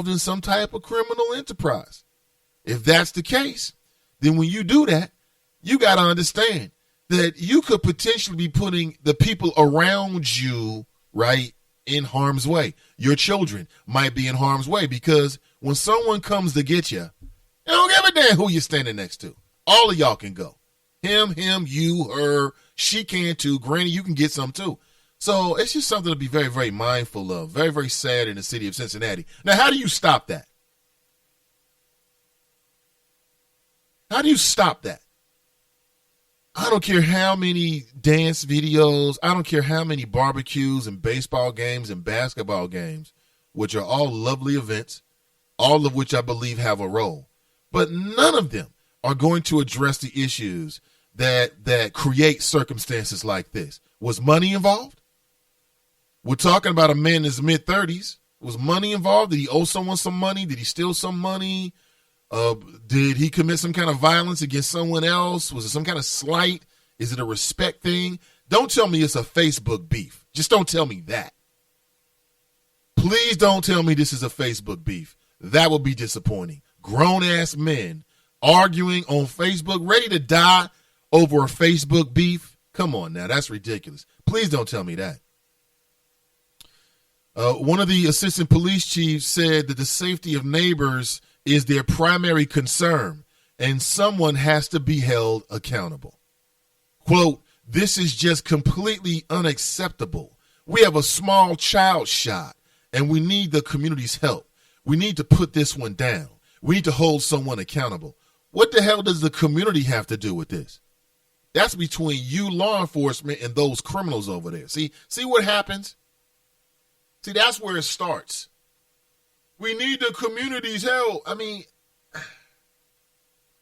involved in some type of criminal enterprise. If that's the case, then when you do that, you got to understand that you could potentially be putting the people around you, right, in harm's way. Your children might be in harm's way because when someone comes to get you, you don't give a damn who you're standing next to. All of y'all can go. Him, you, her, she can too. Granny, you can get some too. So it's just something to be very, very mindful of. Very, very sad in the city of Cincinnati. Now, how do you stop that? How do you stop that? I don't care how many dance videos, I don't care how many barbecues and baseball games and basketball games, which are all lovely events, all of which I believe have a role. But none of them are going to address the issues that create circumstances like this. Was money involved? We're talking about a man in his mid-30s. Was money involved? Did he owe someone some money? Did he steal some money? Did he commit some kind of violence against someone else? Was it some kind of slight? Is it a respect thing? Don't tell me it's a Facebook beef. Just don't tell me that. Please don't tell me this is a Facebook beef. That would be disappointing. Grown-ass men arguing on Facebook, ready to die over a Facebook beef. Come on now, that's ridiculous. Please don't tell me that. One of the assistant police chiefs said that the safety of neighbors is their primary concern, and someone has to be held accountable. Quote, this is just completely unacceptable. We have a small child shot, and we need the community's help. We need to put this one down. We need to hold someone accountable. What the hell does the community have to do with this? That's between you, law enforcement, and those criminals over there. See what happens? See, that's where it starts. We need the community's help. I mean,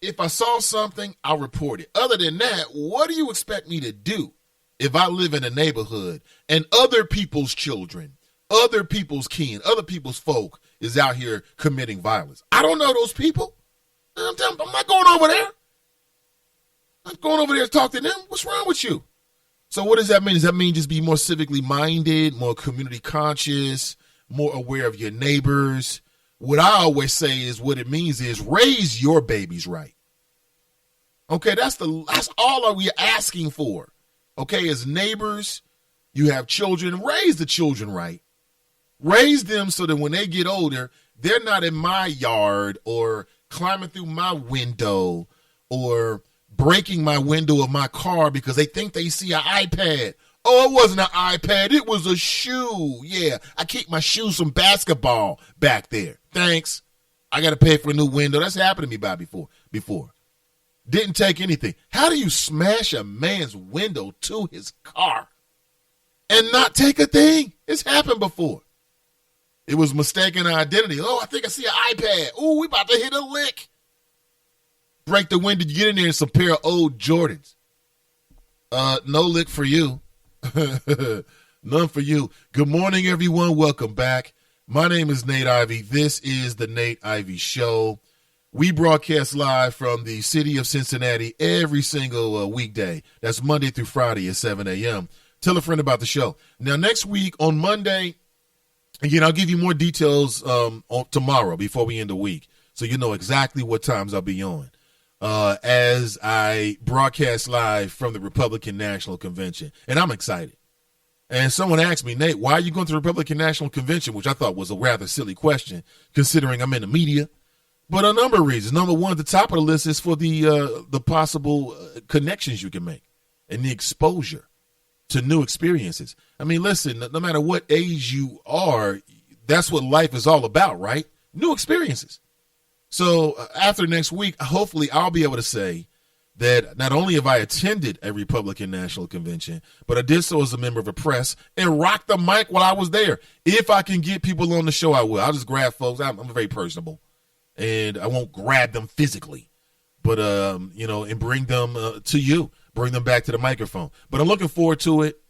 if I saw something, I'll report it. Other than that, what do you expect me to do if I live in a neighborhood and other people's children, other people's kin, other people's folk is out here committing violence? I don't know those people. I'm not going over there. I'm going over there to talk to them. What's wrong with you? So what does that mean? Does that mean just be more civically minded, more community conscious, more aware of your neighbors? What I always say is what it means is raise your babies right. Okay, that's all we're asking for. Okay, as neighbors, you have children, raise the children right. Raise them so that when they get older, they're not in my yard or climbing through my window or breaking my window of my car because they think they see an iPad. Oh, it wasn't an iPad. It was a shoe. Yeah, I keep my shoes from basketball back there. Thanks. I got to pay for a new window. That's happened to me before. Didn't take anything. How do you smash a man's window to his car and not take a thing? It's happened before. It was mistaken identity. Oh, I think I see an iPad. Oh, we about to hit a lick. Break the window. You get in there in some pair of old Jordans. No lick for you. None for you. Good morning, everyone. Welcome back. My name is Nate Ivey. This is the Nate Ivey Show. We broadcast live from the city of Cincinnati every single weekday. That's Monday through Friday at 7 a.m. Tell a friend about the show. Now, next week on Monday, again, I'll give you more details on tomorrow before we end the week, so you know exactly what times I'll be on as I broadcast live from the Republican National Convention. And I'm excited. And someone asked me, Nate, why are you going to the Republican National Convention, which I thought was a rather silly question, considering I'm in the media. But a number of reasons. Number one, at the top of the list is for the possible connections you can make and the exposure to new experiences. I mean, listen, no matter what age you are, that's what life is all about, right? New experiences. So after next week, hopefully I'll be able to say that not only have I attended a Republican National Convention, but I did so as a member of the press and rocked the mic while I was there. If I can get people on the show, I will. I'll just grab folks. I'm very personable, and I won't grab them physically, but, and bring them to you, bring them back to the microphone. But I'm looking forward to it.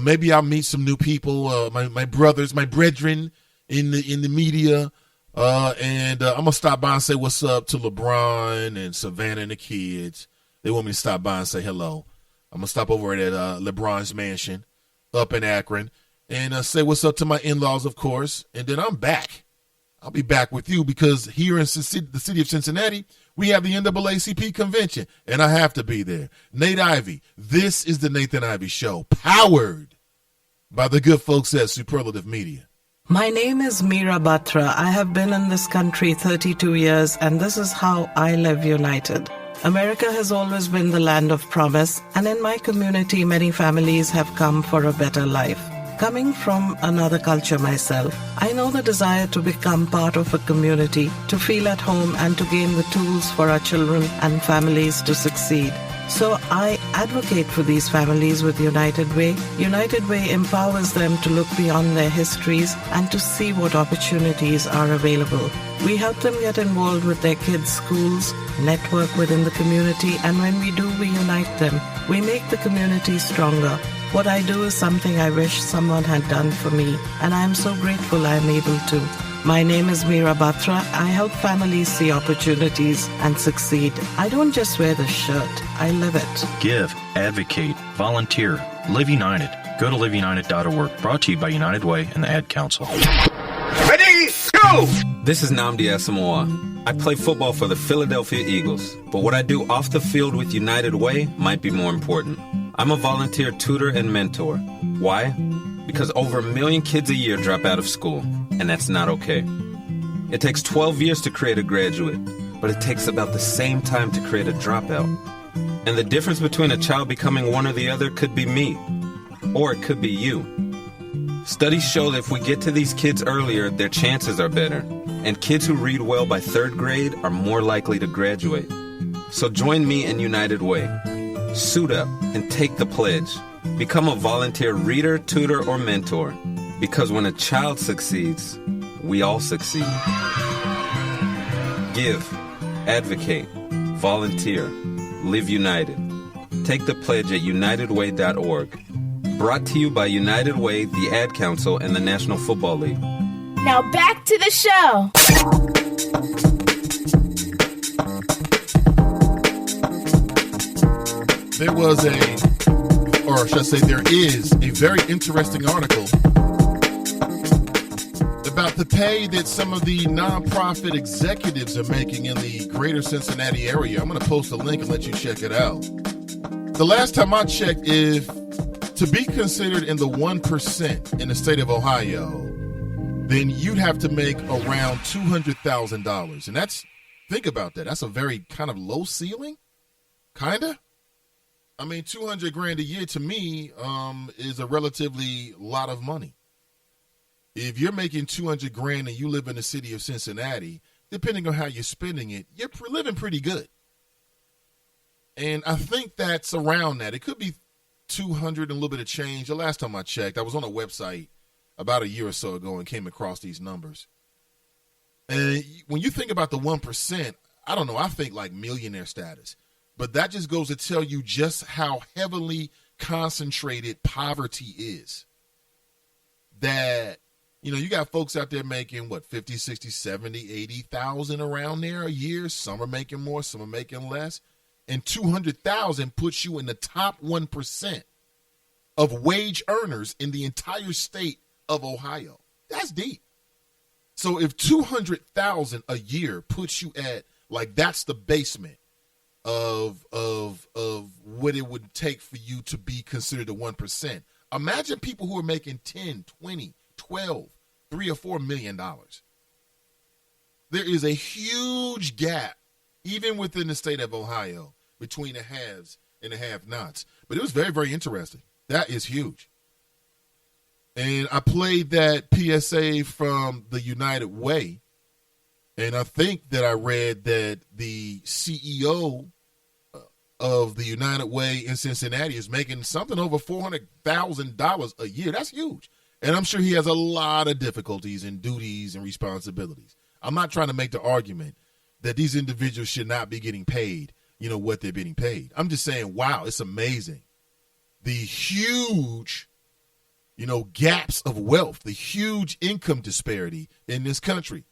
Maybe I'll meet some new people, my brothers, my brethren in the media. And I'm going to stop by and say what's up to LeBron and Savannah and the kids. They want me to stop by and say hello. I'm going to stop over at LeBron's mansion up in Akron and say what's up to my in-laws, of course. And then I'm back. I'll be back with you because here in the city of Cincinnati, we have the NAACP convention, and I have to be there. Nate Ivey, this is the Nathan Ivey Show, powered by the good folks at Superlative Media. My name is Meera Batra. I have been in this country 32 years, and this is how I live united. America has always been the land of promise, and in my community, many families have come for a better life. Coming from another culture myself, I know the desire to become part of a community, to feel at home, and to gain the tools for our children and families to succeed. So I advocate for these families with United Way. United Way empowers them to look beyond their histories and to see what opportunities are available. We help them get involved with their kids' schools, network within the community, and when we do, we unite them. We make the community stronger. What I do is something I wish someone had done for me, and I am so grateful I am able to. My name is Meera Batra. I help families see opportunities and succeed. I don't just wear the shirt, I live it. Give, advocate, volunteer, Live United. Go to liveunited.org. Brought to you by United Way and the Ad Council. Ready, go! This is Nnamdi Asamoah. I play football for the Philadelphia Eagles, but what I do off the field with United Way might be more important. I'm a volunteer tutor and mentor. Why? Because over 1 million kids a year drop out of school, and that's not okay. It takes 12 years to create a graduate, but it takes about the same time to create a dropout. And the difference between a child becoming one or the other could be me, or it could be you. Studies show that if we get to these kids earlier, their chances are better, and kids who read well by 3rd grade are more likely to graduate. So join me in United Way. Suit up and take the pledge. Become a volunteer reader, tutor, or mentor. Because when a child succeeds, we all succeed. Give, advocate, volunteer, live united. Take the pledge at unitedway.org. Brought to you by United Way, the Ad Council, and the National Football League. Now back to the show. There was there is a very interesting article about the pay that some of the nonprofit executives are making in the greater Cincinnati area. I'm going to post a link and let you check it out. The last time I checked, if to be considered in the 1% in the state of Ohio, then you'd have to make around $200,000. And think about that. That's a very kind of low ceiling, kind of. I mean, $200,000 a year to me is a relatively lot of money. If you're making $200,000 and you live in the city of Cincinnati, depending on how you're spending it, you're living pretty good. And I think that's around that. It could be 200 and a little bit of change. The last time I checked, I was on a website about a year or so ago and came across these numbers. And when you think about the 1%, I don't know, I think like millionaire status. But that just goes to tell you just how heavily concentrated poverty is. That, you got folks out there making, 50, 60, 70, 80,000 around there a year. Some are making more, some are making less. And 200,000 puts you in the top 1% of wage earners in the entire state of Ohio. That's deep. So if 200,000 a year puts you at, that's the basement of what it would take for you to be considered a 1%. Imagine people who are making 10, 20, 12, $3 or $4 million. There is a huge gap, even within the state of Ohio, between the haves and the have-nots. But it was very, very interesting. That is huge. And I played that PSA from the United Way, and I think that I read that the CEO of the United Way in Cincinnati is making something over $400,000 a year. That's huge. And I'm sure he has a lot of difficulties and duties and responsibilities. I'm not trying to make the argument that these individuals should not be getting paid, what they're getting paid. I'm just saying, wow, it's amazing. The huge, gaps of wealth, the huge income disparity in this country.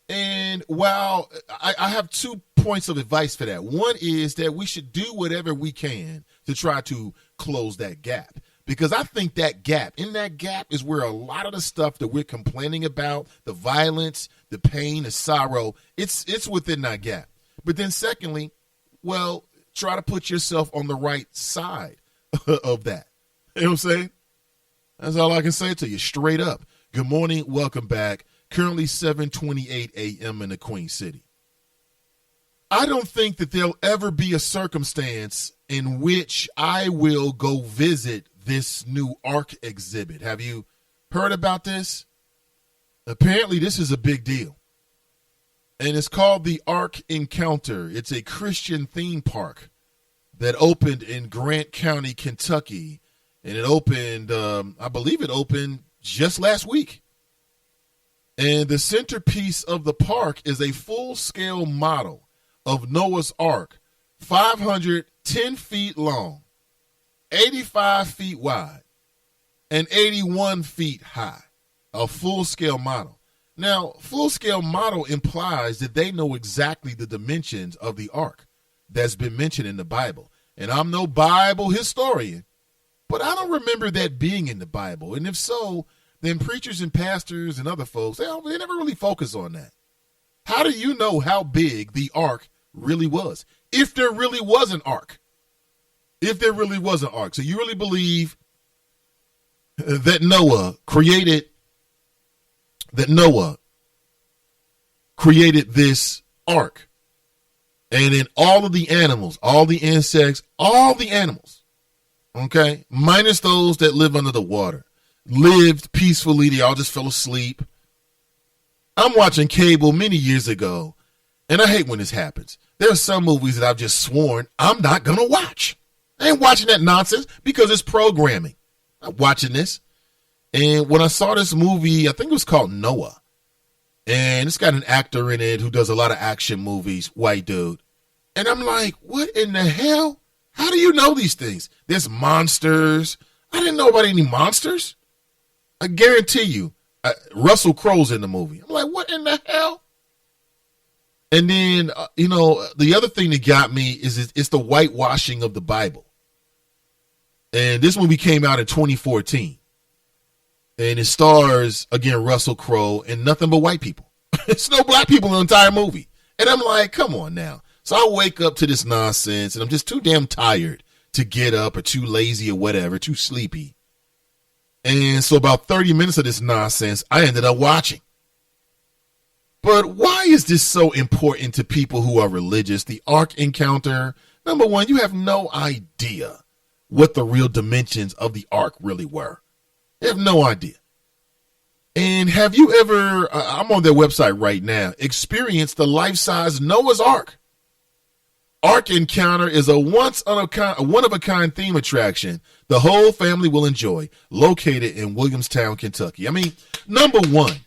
And while I have 2 points of advice for that. One is that we should do whatever we can to try to close that gap. because I think in that gap is where a lot of the stuff that we're complaining about, the violence, the pain, the sorrow, it's within that gap. But then secondly, well, try to put yourself on the right side of that. You know what I'm saying? That's all I can say to you, straight up. Good morning, welcome back. Currently 7:28 a.m. in the Queen City. I don't think that there'll ever be a circumstance in which I will go visit this new Ark exhibit. Have you heard about this? Apparently this is a big deal. And it's called the Ark Encounter. It's a Christian theme park that opened in Grant County, Kentucky. And it opened, I believe it opened just last week. And the centerpiece of the park is a full-scale model of Noah's Ark, 510 feet long, 85 feet wide, and 81 feet high, a full-scale model. Now, full-scale model implies that they know exactly the dimensions of the ark that's been mentioned in the Bible. And I'm no Bible historian, but I don't remember that being in the Bible. And if so, then preachers and pastors and other folks, they never really focus on that. How do you know how big the ark really was? If there really was an ark. If there really was an ark. So you really believe that Noah created this ark. And then all of the animals, all the insects, all the animals, okay, minus those that live under the water, lived peacefully. They all just fell asleep. I'm watching cable many years ago, and I hate when this happens. There are some movies that I've just sworn I'm not going to watch. I ain't watching that nonsense because it's programming. I'm watching this. And when I saw this movie, I think it was called Noah. And it's got an actor in it who does a lot of action movies, white dude. And I'm like, what in the hell? How do you know these things? There's monsters. I didn't know about any monsters. I guarantee you, Russell Crowe's in the movie. I'm like, what in the hell? And then, the other thing that got me is it's the whitewashing of the Bible. And this movie came out in 2014. And it stars, again, Russell Crowe and nothing but white people. It's no black people in the entire movie. And I'm like, come on now. So I wake up to this nonsense, and I'm just too damn tired to get up, or too lazy or whatever, too sleepy. And so about 30 minutes of this nonsense, I ended up watching. But why is this so important to people who are religious? The Ark Encounter. Number one, you have no idea what the real dimensions of the ark really were. You have no idea. And have you ever, I'm on their website right now, experienced the life-size Noah's Ark? Ark Encounter is a one-of-a-kind theme attraction the whole family will enjoy, located in Williamstown, Kentucky. I mean, number one,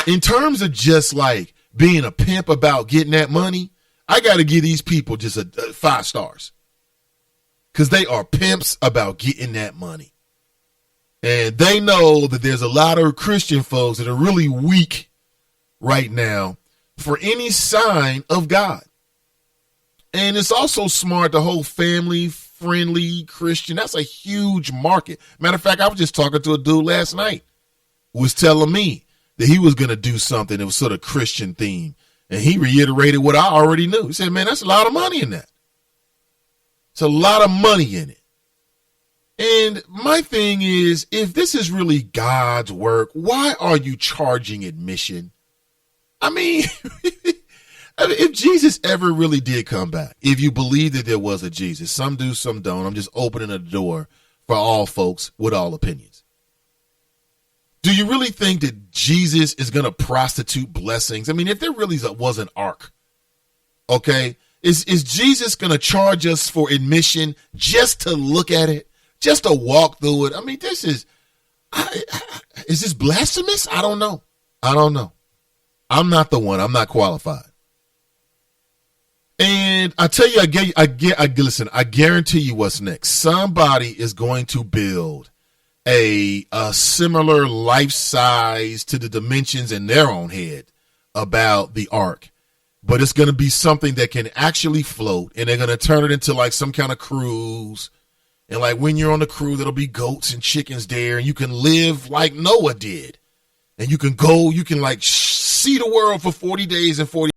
in terms of just like being a pimp about getting that money, I got to give these people just a 5 stars. Because they are pimps about getting that money. And they know that there's a lot of Christian folks that are really weak right now for any sign of God. And it's also smart, the whole family-friendly Christian. That's a huge market. Matter of fact, I was just talking to a dude last night who was telling me that he was going to do something that was sort of Christian themed. And he reiterated what I already knew. He said, man, that's a lot of money in that. It's a lot of money in it. And my thing is, if this is really God's work, why are you charging admission? I mean, if Jesus ever really did come back, if you believe that there was a Jesus, some do, some don't. I'm just opening a door for all folks with all opinions. Do you really think that Jesus is going to prostitute blessings? I mean, if there really was an ark, okay, is Jesus going to charge us for admission just to look at it, just to walk through it? I mean, this is this blasphemous? I don't know. I'm not the one. I'm not qualified. And I tell you, listen, I guarantee you what's next. Somebody is going to build a similar life size to the dimensions in their own head about the ark. But it's going to be something that can actually float, and they're going to turn it into like some kind of cruise. And like when you're on the cruise, there'll be goats and chickens there, and you can live like Noah did. And you can go, you can like see the world for 40 days and 40